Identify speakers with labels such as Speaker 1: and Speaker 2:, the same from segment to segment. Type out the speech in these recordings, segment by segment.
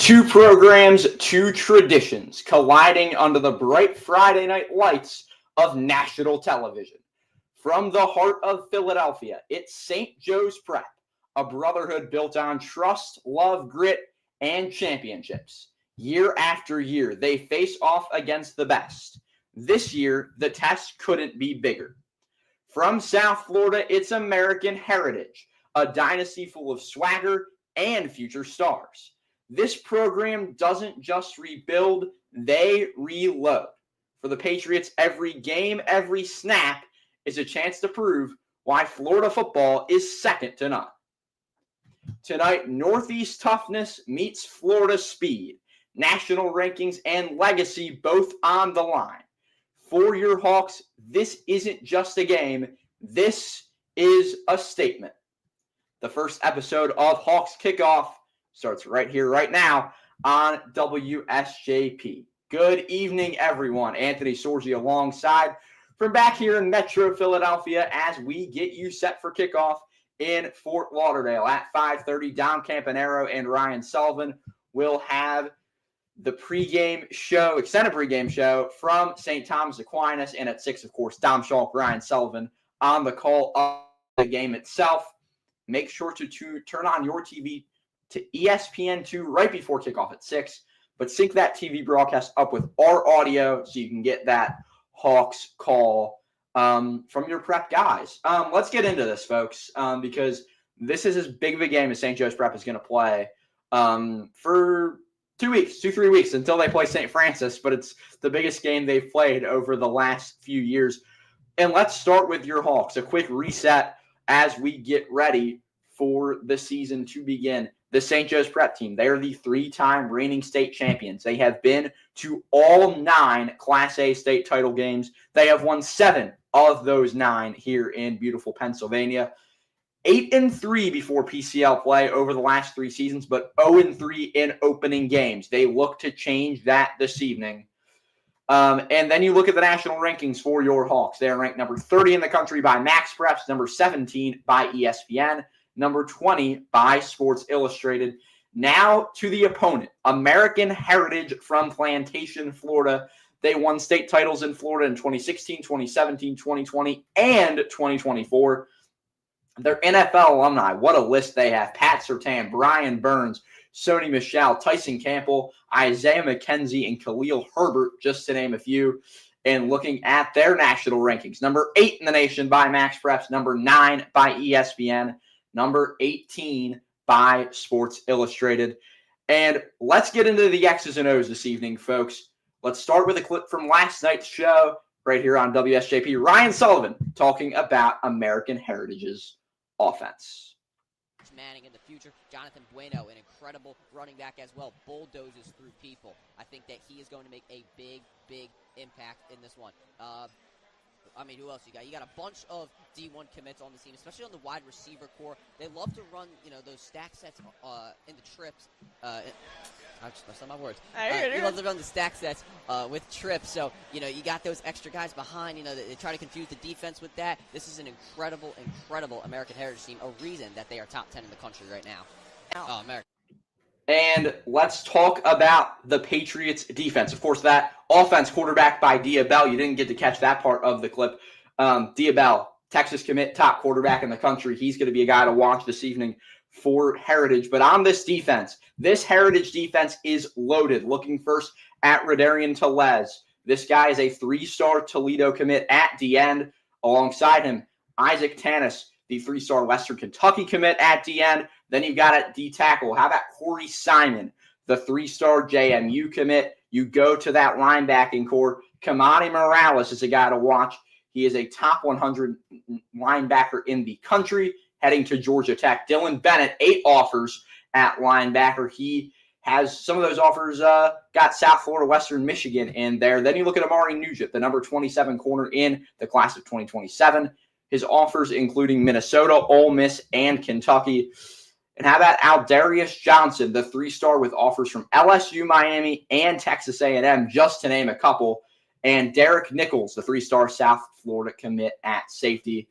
Speaker 1: Two programs, two traditions colliding under the bright Friday night lights of national television. From the heart of Philadelphia, it's St. Joe's Prep, a brotherhood built on trust, love, grit, and championships. Year after year, they face off against the best. This year, the test couldn't be bigger. From South Florida, it's American Heritage, a dynasty full of swagger and future stars. This program doesn't just rebuild, they reload. For the Patriots, every game, every snap is a chance to prove why Florida football is second to none. Tonight, Northeast toughness meets Florida speed. National rankings and legacy both on the line. For your Hawks, this isn't just a game. This is a statement. The first episode of Hawks Kickoff starts right here, right now on WSJP. Good evening, everyone. Anthony Sorgi alongside from back here in Metro Philadelphia as we get you set for kickoff in Fort Lauderdale at 5:30. Dom Campanaro and Ryan Sullivan will have the pregame show, extended pregame show from St. Thomas Aquinas. And at 6, of course, Dom Schalk, Ryan Sullivan on the call of the game itself. Make sure to turn on your TV to ESPN2 right before kickoff at 6, but sync that TV broadcast up with our audio so you can get that Hawks call from your prep guys. Let's get into this, folks, because this is as big of a game as St. Joe's Prep is going to play for 3 weeks until they play St. Francis, but it's the biggest game they've played over the last few years. And let's start with your Hawks, a quick reset as we get ready for the season to begin. The St. Joe's Prep team, they are the 3-time reigning state champions. They have been to all 9 Class A state title games. They have won 7 of those 9 here in beautiful Pennsylvania. 8-3 before PCL play over the last 3 seasons, but 0-3 in opening games. They look to change that this evening. And then you look at the national rankings for your Hawks. They are ranked number 30 in the country by Max Preps, number 17 by ESPN, number 20 by Sports Illustrated. Now to the opponent, American Heritage from Plantation, Florida. They won state titles in Florida in 2016, 2017, 2020, and 2024. They're NFL alumni. What a list they have. Pat Surtain, Brian Burns, Sony Michel, Tyson Campbell, Isaiah McKenzie, and Khalil Herbert, just to name a few. And looking at their national rankings, number 8 in the nation by Max Preps, number 9 by ESPN, number 18 by Sports Illustrated. And let's get into the X's and O's this evening, folks. Let's start with a clip from last night's show right here on WSJP. Ryan Sullivan talking about American Heritage's offense.
Speaker 2: Manning in the future. Jonathan Bueno, an incredible running back as well, bulldozes through people. I think that he is going to make a big, big impact in this one. Who else you got? You got a bunch of D1 commits on the team, especially on the wide receiver core. They love to run, those stack sets in the trips. I just messed up my words. They love to run the stack sets with trips. So, you got those extra guys behind. They try to confuse the defense with that. This is an incredible, incredible American Heritage team, a reason that they are top 10 in the country right now. America.
Speaker 1: And let's talk about the Patriots defense. Of course, that offense quarterbacked by Diabell. You didn't get to catch that part of the clip. Diabell, Texas commit, top quarterback in the country. He's going to be a guy to watch this evening for Heritage. But on this defense, this Heritage defense is loaded. Looking first at Radarian Telez. This guy is a 3-star Toledo commit at the end. Alongside him, Isaac Tanis, the 3-star Western Kentucky commit at the end. Then you've got at D-tackle. How about Corey Simon, the 3-star JMU commit? You go to that linebacking core. Kamani Morales is a guy to watch. He is a top 100 linebacker in the country, heading to Georgia Tech. Dylan Bennett, 8 offers at linebacker. He has some of those offers, got South Florida, Western Michigan in there. Then you look at Amari Nugent, the number 27 corner in the class of 2027. His offers including Minnesota, Ole Miss, and Kentucky. And how about Aldarius Johnson, the 3-star with offers from LSU, Miami, and Texas A&M, just to name a couple. And Derek Nichols, the 3-star South Florida commit at safety.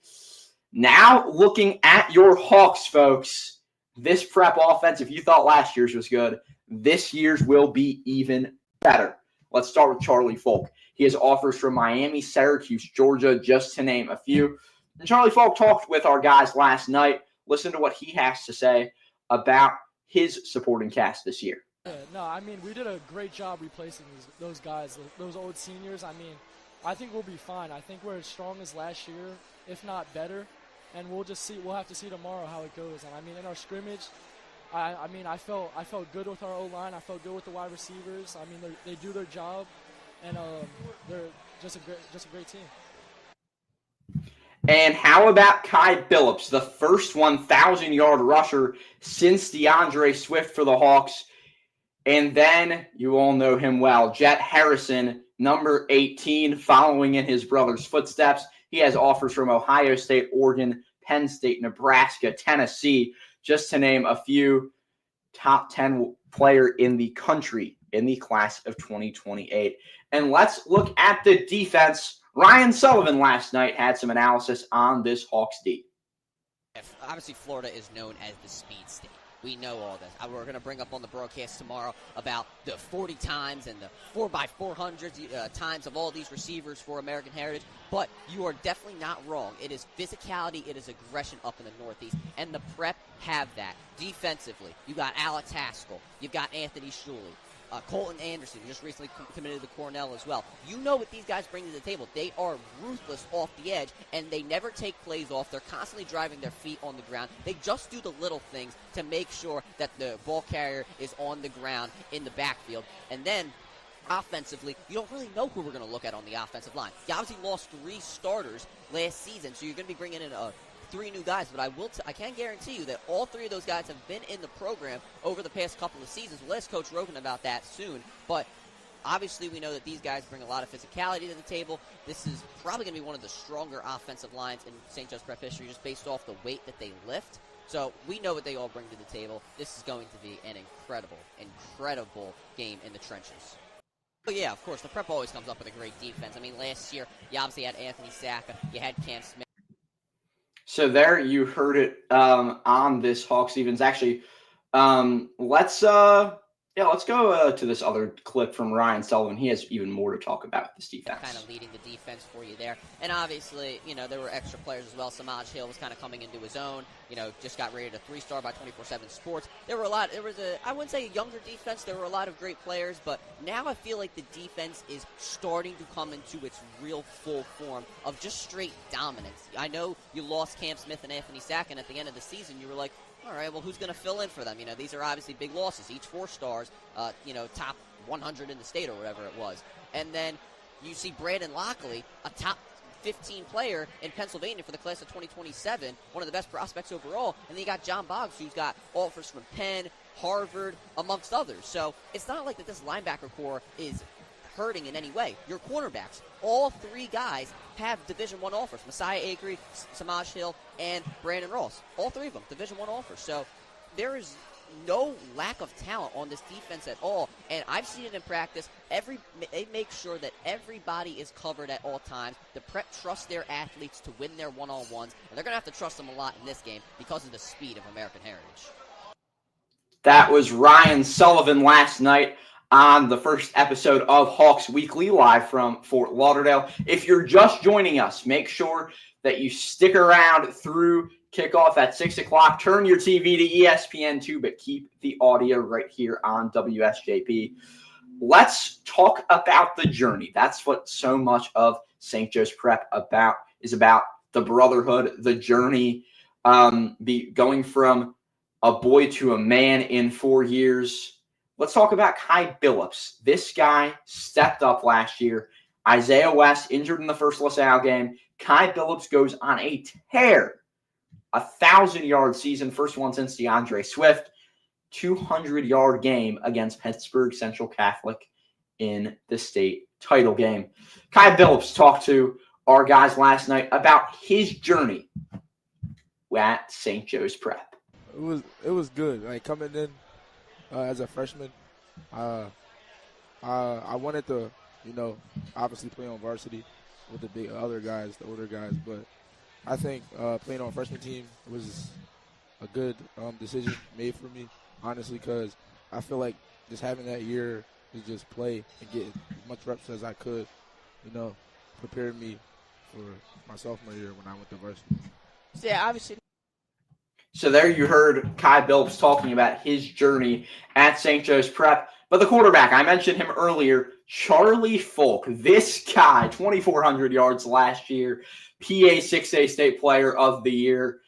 Speaker 1: Now looking at your Hawks, folks, This Prep offense, if you thought last year's was good, this year's will be even better. Let's start with Charlie Folk. He has offers from Miami, Syracuse, Georgia, just to name a few. And Charlie Folk talked with our guys last night. Listen to what he has to say about his supporting cast this year.
Speaker 3: Yeah, no, I mean, we did a great job replacing those guys, those old seniors. I mean, I think we'll be fine. I think we're as strong as last year, if not better. And we'll just see. We'll have to see tomorrow how it goes. And I mean, in our scrimmage, I felt good with our O-line. I felt good with the wide receivers. I mean, they do their job, and they're just a great team.
Speaker 1: And how about Kai Billups, the first 1,000-yard rusher since DeAndre Swift for the Hawks? And then, you all know him well, Jet Harrison, number 18, following in his brother's footsteps. He has offers from Ohio State, Oregon, Penn State, Nebraska, Tennessee, just to name a few. Top 10 player in the country in the class of 2028. And let's look at the defense. Ryan Sullivan last night had some analysis on this Hawks D.
Speaker 2: Obviously, Florida is known as the speed state. We know all this. We're going to bring up on the broadcast tomorrow about the 40 times and the 4x400 times of all these receivers for American Heritage. But you are definitely not wrong. It is physicality. It is aggression up in the Northeast. And the Prep have that. Defensively, you got Alex Haskell. You've got Anthony Sorgi. Colton Anderson, who just recently committed to Cornell as well. You know what these guys bring to the table. They are ruthless off the edge, and they never take plays off. They're constantly driving their feet on the ground. They just do the little things to make sure that the ball carrier is on the ground in the backfield. And then offensively, you don't really know who we're going to look at on the offensive line. You obviously lost 3 starters last season, so you're going to be bringing in 3 new guys, but I can guarantee you that all 3 of those guys have been in the program over the past couple of seasons. We'll ask Coach Rogan about that soon, but obviously we know that these guys bring a lot of physicality to the table. This is probably going to be one of the stronger offensive lines in St. Joe's Prep history just based off the weight that they lift. So we know what they all bring to the table. This is going to be an incredible game in the trenches. But yeah, of course, the Prep always comes up with a great defense. I mean, last year, you obviously had Anthony Sorgi, you had Cam Smith.
Speaker 1: So there you heard it on this Hawks Evens. Actually, let's go to this other clip from Ryan Sullivan. He has even more to talk about this defense.
Speaker 2: Kind of leading the defense for you there. And obviously, there were extra players as well. Samaj Hill was kind of coming into his own. Just got rated a 3-star by 24/7 Sports. There was I wouldn't say a younger defense. There were a lot of great players, but now I feel like the defense is starting to come into its real full form of just straight dominance. I know you lost Cam Smith and Anthony Sorgi, and at the end of the season, you were like, all right, well, who's going to fill in for them? These are obviously big losses, each 4 stars, top 100 in the state or whatever it was. And then you see Brandon Lockley, a top 15 player in Pennsylvania for the class of 2027, one of the best prospects overall. And then you got John Boggs, who's got offers from Penn, Harvard, amongst others. So it's not like that this linebacker core is hurting in any way. Your cornerbacks, all 3 guys have Division I offers. Messiah Acree, Samaj Hill, and Brandon Ross. All 3 of them, Division I offers. So there is no lack of talent on this defense at all, and I've seen it in practice. They make sure that everybody is covered at all times. The Prep trusts their athletes to win their one-on-ones, and they're going to have to trust them a lot in this game because of the speed of American Heritage.
Speaker 1: That was Ryan Sullivan last night on the first episode of Hawks Weekly, live from Fort Lauderdale. If you're just joining us, make sure that you stick around through kickoff at 6 o'clock. Turn your TV to ESPN2, but keep the audio right here on WSJP. Let's talk about the journey. That's what so much of St. Joe's Prep is about, the brotherhood, the journey, going from a boy to a man in 4 years. Let's talk about Kai Billups. This guy stepped up last year. Isaiah West injured in the first LaSalle game. Kai Billups goes on a tear. 1,000-yard season, first one since DeAndre Swift. 200-yard game against Pittsburgh Central Catholic in the state title game. Kai Billups talked to our guys last night about his journey at St. Joe's Prep.
Speaker 4: It was good. Like, coming in as a freshman, I wanted to, obviously play on varsity with the big other guys, the older guys, but I think playing on freshman team was a good decision made for me, honestly, because I feel like just having that year to just play and get as much reps as I could, prepared me for my sophomore year when I went to varsity.
Speaker 2: Yeah, obviously.
Speaker 1: So there you heard Kai Billups talking about his journey at St. Joe's Prep. But the quarterback, I mentioned him earlier, Charlie Folk. This guy, 2,400 yards last year, PA 6A State Player of the Year.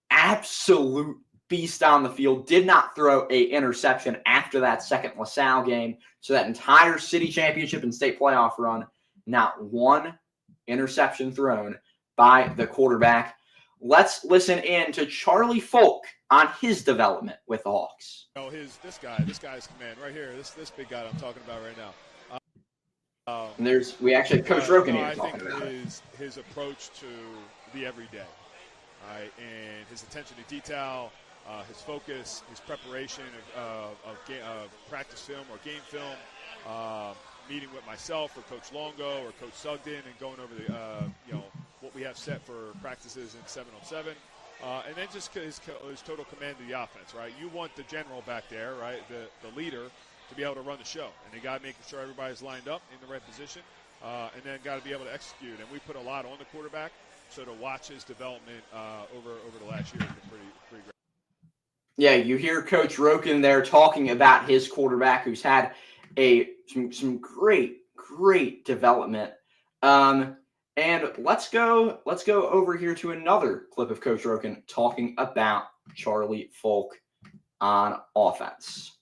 Speaker 1: Absolute beast on the field. Did not throw an interception after that second LaSalle game. So that entire city championship and state playoff run, not one interception thrown by the quarterback. Let's listen in to Charlie Folk on his development with the Hawks.
Speaker 5: This guy's command right here. This big guy that I'm talking about right now.
Speaker 1: And we actually have Coach Roken here
Speaker 5: I
Speaker 1: talking
Speaker 5: think
Speaker 1: about it.
Speaker 5: His approach to the everyday, right, and his attention to detail, his focus, his preparation of practice film or game film, meeting with myself or Coach Longo or Coach Sugden and going over the what we have set for practices in 7-on-7. And then just his total command of the offense, right? You want the general back there, right, the leader, to be able to run the show. And they got to make sure everybody's lined up in the right position, and then got to be able to execute. And we put a lot on the quarterback, so to watch his development over the last year has been pretty great.
Speaker 1: Yeah, you hear Coach Roken there talking about his quarterback who's had some great development. And let's go over here to another clip of Coach Roken talking about Charlie Folk on offense.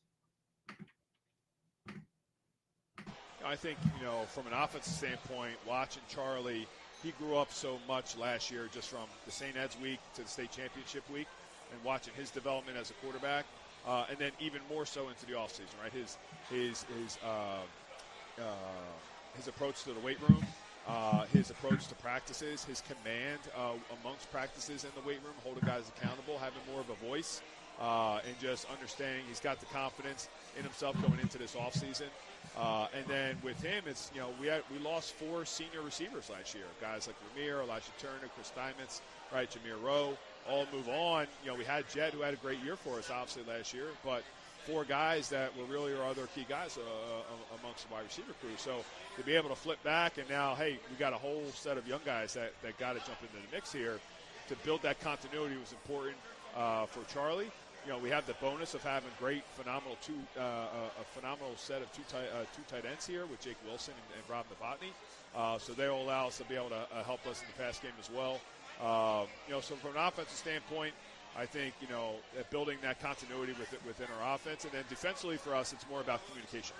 Speaker 5: I think, from an offensive standpoint, watching Charlie, he grew up so much last year just from the St. Ed's week to the state championship week and watching his development as a quarterback, and then even more so into the offseason, right? His approach to the weight room, his approach to practices, his command amongst practices in the weight room, holding guys accountable, having more of a voice, and just understanding he's got the confidence in himself going into this offseason. And then with him, it's we lost 4 senior receivers last year, guys like Ramir, Elijah Turner, Chris Steinmetz, right, Jameer Rowe, all move on. We had Jed, who had a great year for us, obviously last year, but 4 guys that were really our other key guys amongst the wide receiver crew. So to be able to flip back and now, hey, we got a whole set of young guys that got to jump into the mix here. To build that continuity was important for Charlie. We have the bonus of having phenomenal set of two tight ends here with Jake Wilson and Rob Novotny. So they'll allow us to be able to help us in the pass game as well. So from an offensive standpoint, I think, building that continuity within our offense. And then defensively for us, it's more about communication.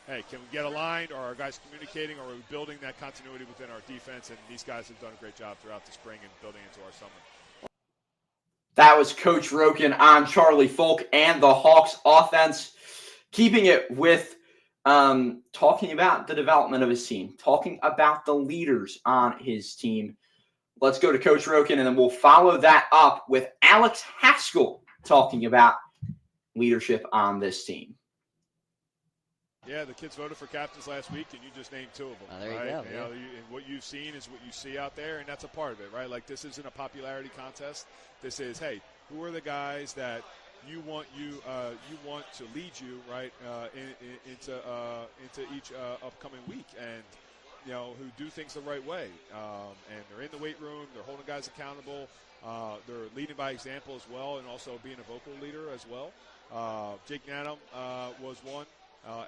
Speaker 5: Hey, can we get aligned? Are our guys communicating? Or are we building that continuity within our defense? And these guys have done a great job throughout the spring and building into our summer.
Speaker 1: That was Coach Roken on Charlie Folk and the Hawks offense, keeping it with talking about the development of his team, talking about the leaders on his team. Let's go to Coach Roken, and then we'll follow that up with Alex Haskell talking about leadership on this team.
Speaker 5: Yeah, the kids voted for captains last week, and you just named 2 of them.
Speaker 2: Oh, there you
Speaker 5: right?
Speaker 2: go.
Speaker 5: And what you've seen is what you see out there, and that's a part of it, right? Like, this isn't a popularity contest. This is, hey, who are the guys that you want to lead you, right, into each upcoming week, and who do things the right way, and they're in the weight room, they're holding guys accountable, they're leading by example as well, and also being a vocal leader as well. Jake Nanum was one.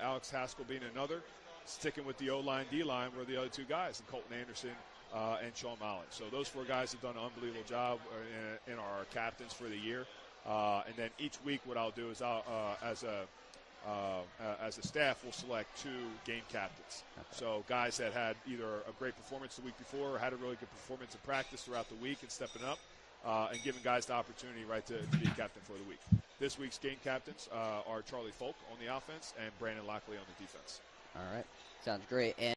Speaker 5: Alex Haskell being another. Sticking with the O-line, D-line were the other 2 guys, and Colton Anderson and Sean Molly. So those 4 guys have done an unbelievable job in our captains for the year. And then each week what I'll do is as a staff, we'll select 2 game captains. Okay. So guys that had either a great performance the week before or had a really good performance in practice throughout the week and stepping up and giving guys the opportunity, right, to be a captain for the week. This week's game captains are Charlie Folk on the offense and Brandon Lockley on the defense.
Speaker 2: All right. Sounds great. And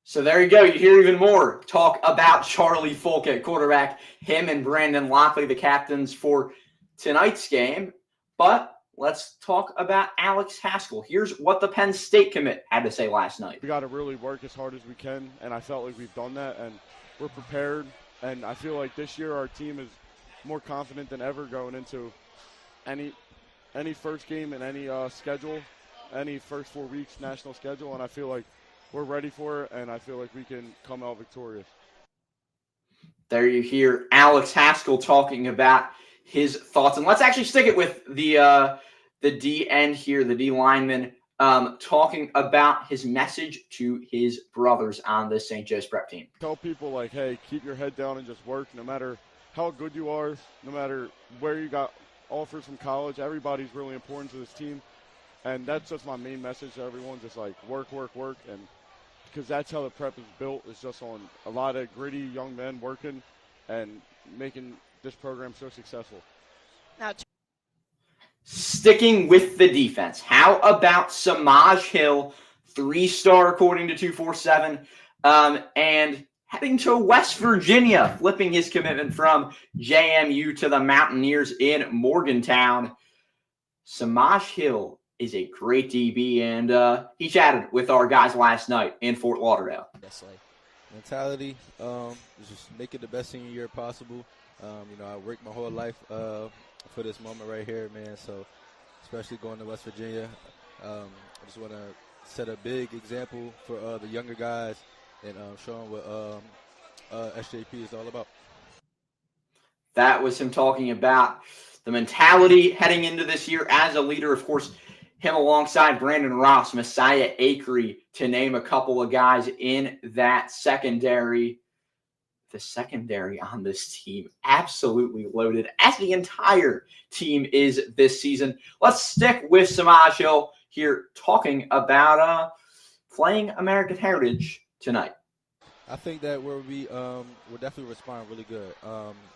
Speaker 1: so there you go. You hear even more talk about Charlie Folk at quarterback, him and Brandon Lockley, the captains for tonight's game. But let's talk about Alex Haskell. Here's what the Penn State commit had to say last night.
Speaker 6: We got to really work as hard as we can, and I felt like we've done that, and we're prepared. And I feel like this year our team is more confident than ever going into any first game in any schedule, any first 4 weeks national schedule, and I feel like we're ready for it, and I feel like we can come out victorious.
Speaker 1: There you hear Alex Haskell talking about his thoughts. And let's actually stick it with the D end here, the D lineman, talking about his message to his brothers on the St. Joe's Prep team.
Speaker 6: Tell people, like, hey, keep your head down and just work. No matter how good you are, no matter where you got offers from college, everybody's really important to this team. And that's just my main message to everyone, just like work, and because that's how the prep is built. It's just on a lot of gritty young men working and making this program so successful.
Speaker 2: Now,
Speaker 1: Sticking with the defense, how about Samaj Hill, 3-star according to 247, and heading to West Virginia, flipping his commitment from JMU to the Mountaineers in Morgantown. Samaj Hill is a great DB, and he chatted with our guys last night in Fort Lauderdale.
Speaker 4: Mentality is just make it the best senior year possible. I worked my whole life for this moment right here, man. So, especially going to West Virginia, I just want to set a big example for the younger guys and show them what SJP is all about.
Speaker 1: That was him talking about the mentality heading into this year as a leader. Of course, him alongside Brandon Ross, Messiah Acree, to name a couple of guys in that secondary. The secondary on this team absolutely loaded, as the entire team is this season. Let's stick with Samaj Hill here talking about playing American Heritage tonight.
Speaker 4: I think that we'll definitely respond really good.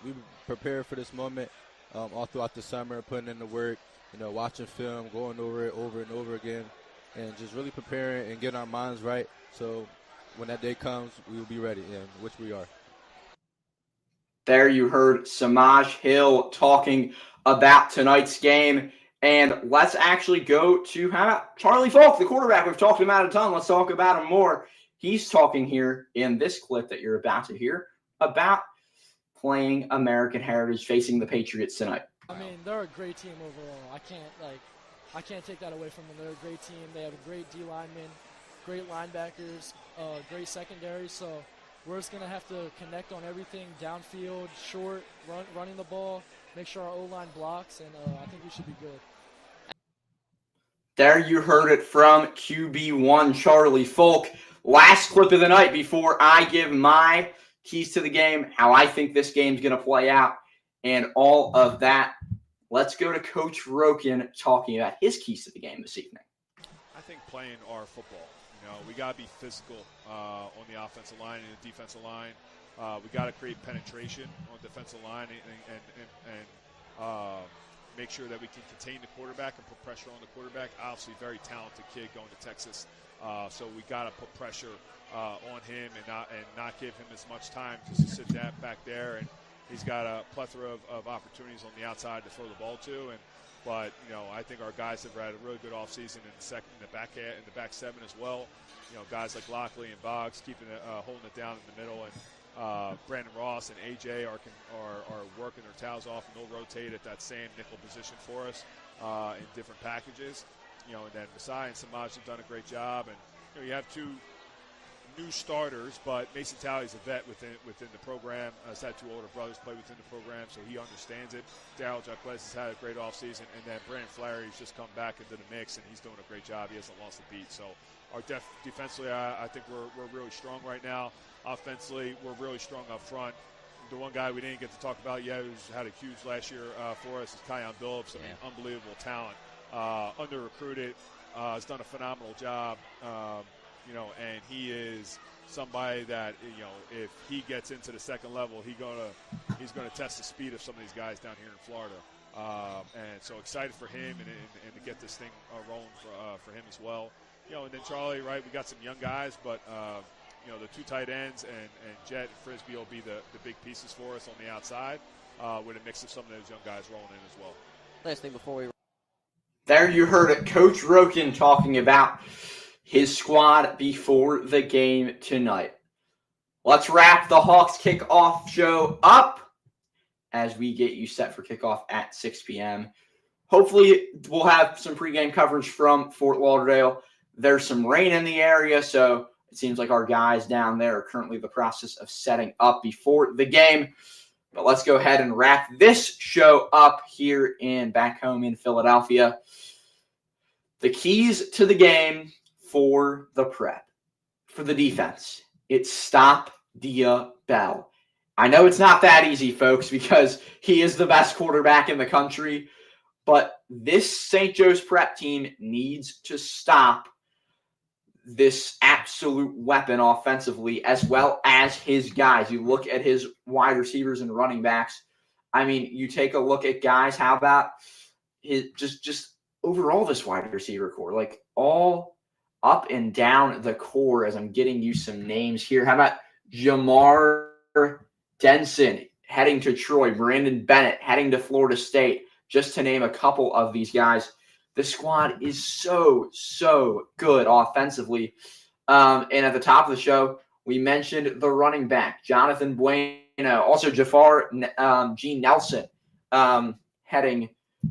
Speaker 4: We prepared for this moment all throughout the summer, putting in the work, watching film, going over it over and over again, and just really preparing and getting our minds right. So when that day comes, we will be ready, and which we are.
Speaker 1: There you heard Samaj Hill talking about tonight's game. And let's actually go to how about Charlie Falk, the quarterback. We've talked about a ton. Let's talk about him more. He's talking here in this clip that you're about to hear about playing American Heritage, facing the Patriots tonight.
Speaker 3: I mean, they're a great team overall. I can't take that away from them. They're a great team. They have a great D lineman, great linebackers, great secondary. So we're just gonna have to connect on everything, downfield, short, running the ball, make sure our O-line blocks, and I think we should be good.
Speaker 1: There you heard it from QB1 Charlie Falk. Last clip of the night before I give my keys to the game, how I think this game's going to play out, and all of that. Let's go to Coach Roken talking about his keys to the game this evening.
Speaker 5: I think playing our football. We got to be physical on the offensive line and the defensive line. We got to create penetration on the defensive line and make sure that we can contain the quarterback and put pressure on the quarterback. Obviously, very talented kid going to Texas, so we got to put pressure on him and not give him as much time just to sit back there. And he's got a plethora of opportunities on the outside to throw the ball to. But I think our guys have had a really good offseason in the back seven as well. Guys like Lockley and Boggs keeping it, holding it down in the middle, and Brandon Ross and AJ are working their tails off, and they'll rotate at that same nickel position for us in different packages. And then Messiah and Samaj have done a great job, and you have two new starters, but Mason Talley's a vet within the program. Has had two older brothers play within the program, so he understands it. Darryl Jacquez has had a great offseason, and then Brandon Flaherty's just come back into the mix, and he's doing a great job. He hasn't lost a beat. So our defensively, I think we're really strong right now. Offensively, we're really strong up front. The one guy we didn't get to talk about yet, who's had a huge last year for us, is Kion Billups. I mean, unbelievable talent, under-recruited, has done a phenomenal job. And he is somebody that, if he gets into the second level, he's gonna test the speed of some of these guys down here in Florida. And so excited for him and to get this thing rolling for him as well. And then Charlie, right, we got some young guys, but the two tight ends and Jet and Frisbee will be the big pieces for us on the outside with a mix of some of those young guys rolling in as well.
Speaker 2: Last thing before we...
Speaker 1: There you heard it, Coach Roken talking about his squad before the game tonight. Let's wrap the Hawks Kickoff show up as we get you set for kickoff at 6 p.m. Hopefully, we'll have some pregame coverage from Fort Lauderdale. There's some rain in the area, so it seems like our guys down there are currently in the process of setting up before the game. But let's go ahead and wrap this show up here back home in Philadelphia. The keys to the game for the Prep, for the defense, it's stop Dia Bell. I know it's not that easy, folks, because he is the best quarterback in the country, but this St. Joe's Prep team needs to stop this absolute weapon offensively, as well as his guys. You look at his wide receivers and running backs. I mean, you take a look at guys. How about his just overall this wide receiver core, like all up and down the core? As I'm getting you some names here. How about Jamar Denson heading to Troy, Brandon Bennett heading to Florida State, just to name a couple of these guys. The squad is so good offensively. And at the top of the show, we mentioned the running back, Jonathan Bueno, also Jafar G. Nelson, heading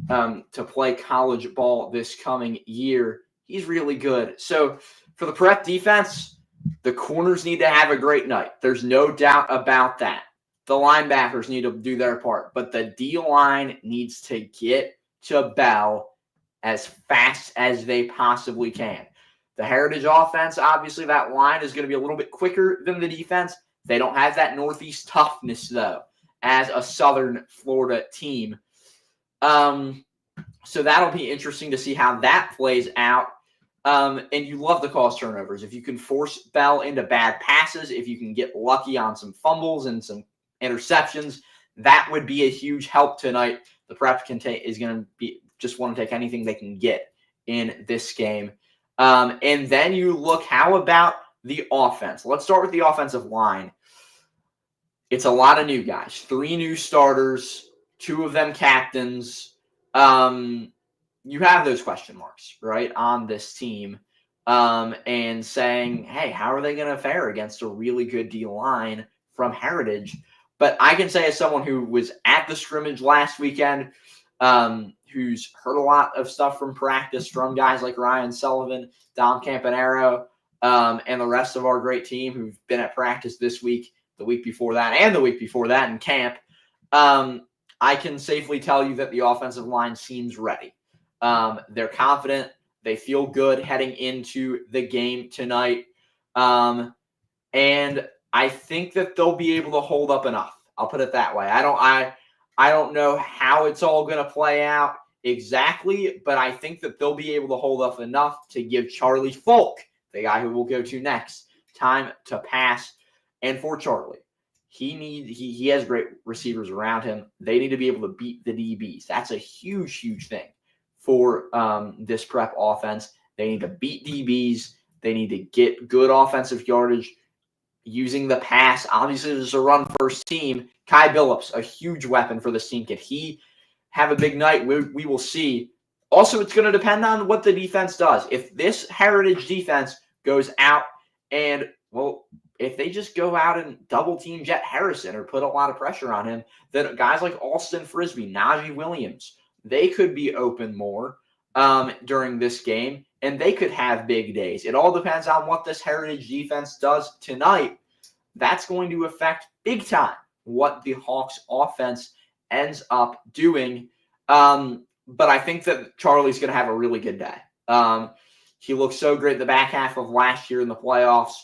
Speaker 1: to play college ball this coming year. He's really good. So for the Prep defense, the corners need to have a great night. There's no doubt about that. The linebackers need to do their part, but the D-line needs to get to Bell as fast as they possibly can. The Heritage offense, obviously that line is going to be a little bit quicker than the defense. They don't have that Northeast toughness, though, as a Southern Florida team. So that'll be interesting to see how that plays out. And you love the cause turnovers. If you can force Bell into bad passes, if you can get lucky on some fumbles and some interceptions, that would be a huge help tonight. The Prep is going to be just want to take anything they can get in this game. And then you look, how about the offense? Let's start with the offensive line. It's a lot of new guys, 3 new starters, 2 of them captains. You have those question marks, right, on this team, and saying, hey, how are they going to fare against a really good D-line from Heritage? But I can say, as someone who was at the scrimmage last weekend, who's heard a lot of stuff from practice from guys like Ryan Sullivan, Dom Campanaro, and the rest of our great team who've been at practice this week, the week before that, and the week before that in camp, I can safely tell you that the offensive line seems ready. They're confident. They feel good heading into the game tonight. And I think that they'll be able to hold up enough. I'll put it that way. I don't know how it's all going to play out exactly, but I think that they'll be able to hold up enough to give Charlie Folk, the guy who we'll go to next, time to pass. And for Charlie, he has great receivers around him. They need to be able to beat the DBs. That's a huge thing for this Prep offense. They need to beat DBs. They need to get good offensive yardage using the pass. Obviously, this is a run-first team. Kai Billups, a huge weapon for this team. Can he have a big night? We will see. Also, it's going to depend on what the defense does. If this Heritage defense goes out and, well, if they just go out and double-team Jet Harrison or put a lot of pressure on him, then guys like Alston Frisbee, Najee Williams, they could be open more during this game, and they could have big days. It all depends on what this Heritage defense does tonight. That's going to affect big time what the Hawks offense ends up doing. But I think that Charlie's going to have a really good day. He looked so great the back half of last year in the playoffs.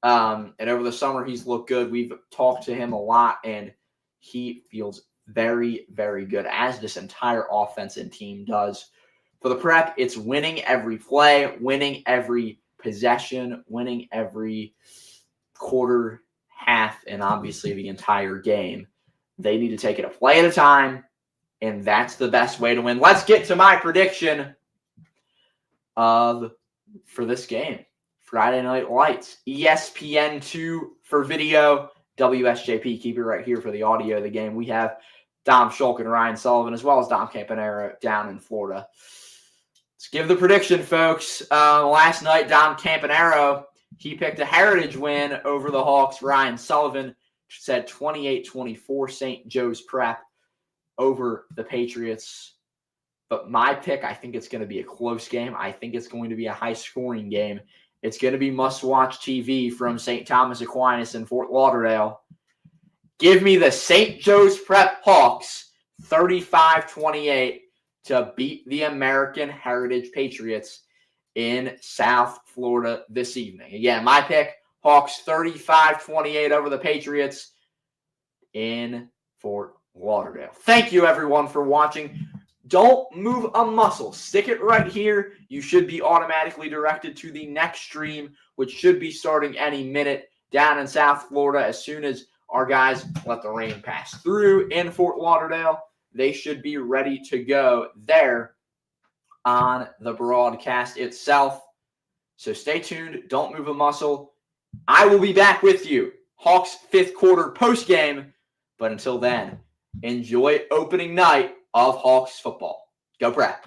Speaker 1: And over the summer, he's looked good. We've talked to him a lot, and he feels very good, as this entire offense and team does. For the Prep, it's winning every play, winning every possession, winning every quarter, half, and obviously the entire game. They need to take it a play at a time, and that's the best way to win. Let's get to my prediction for this game. Friday Night Lights, ESPN2 for video, WSJP. Keep it right here for the audio of the game. We have Dom Schulk and Ryan Sullivan, as well as Dom Campanaro down in Florida. Let's give the prediction, folks. Last night, Dom Campanaro, he picked a Heritage win over the Hawks. Ryan Sullivan said 28-24 St. Joe's Prep. over the Patriots. But my pick, I think it's going to be a close game. I think it's going to be a high-scoring game. It's going to be must-watch TV from St. Thomas Aquinas in Fort Lauderdale. Give me the St. Joe's Prep Hawks 35-28 to beat the American Heritage Patriots in South Florida this evening. Again, my pick, Hawks 35-28 over the Patriots in Fort Lauderdale. Thank you, everyone, for watching. Don't move a muscle. Stick it right here. You should be automatically directed to the next stream, which should be starting any minute down in South Florida. As soon as our guys let the rain pass through in Fort Lauderdale, they should be ready to go there on the broadcast itself. So stay tuned. Don't move a muscle. I will be back with you. Hawks 5th quarter postgame. But until then, enjoy opening night of Hawks football. Go Prep.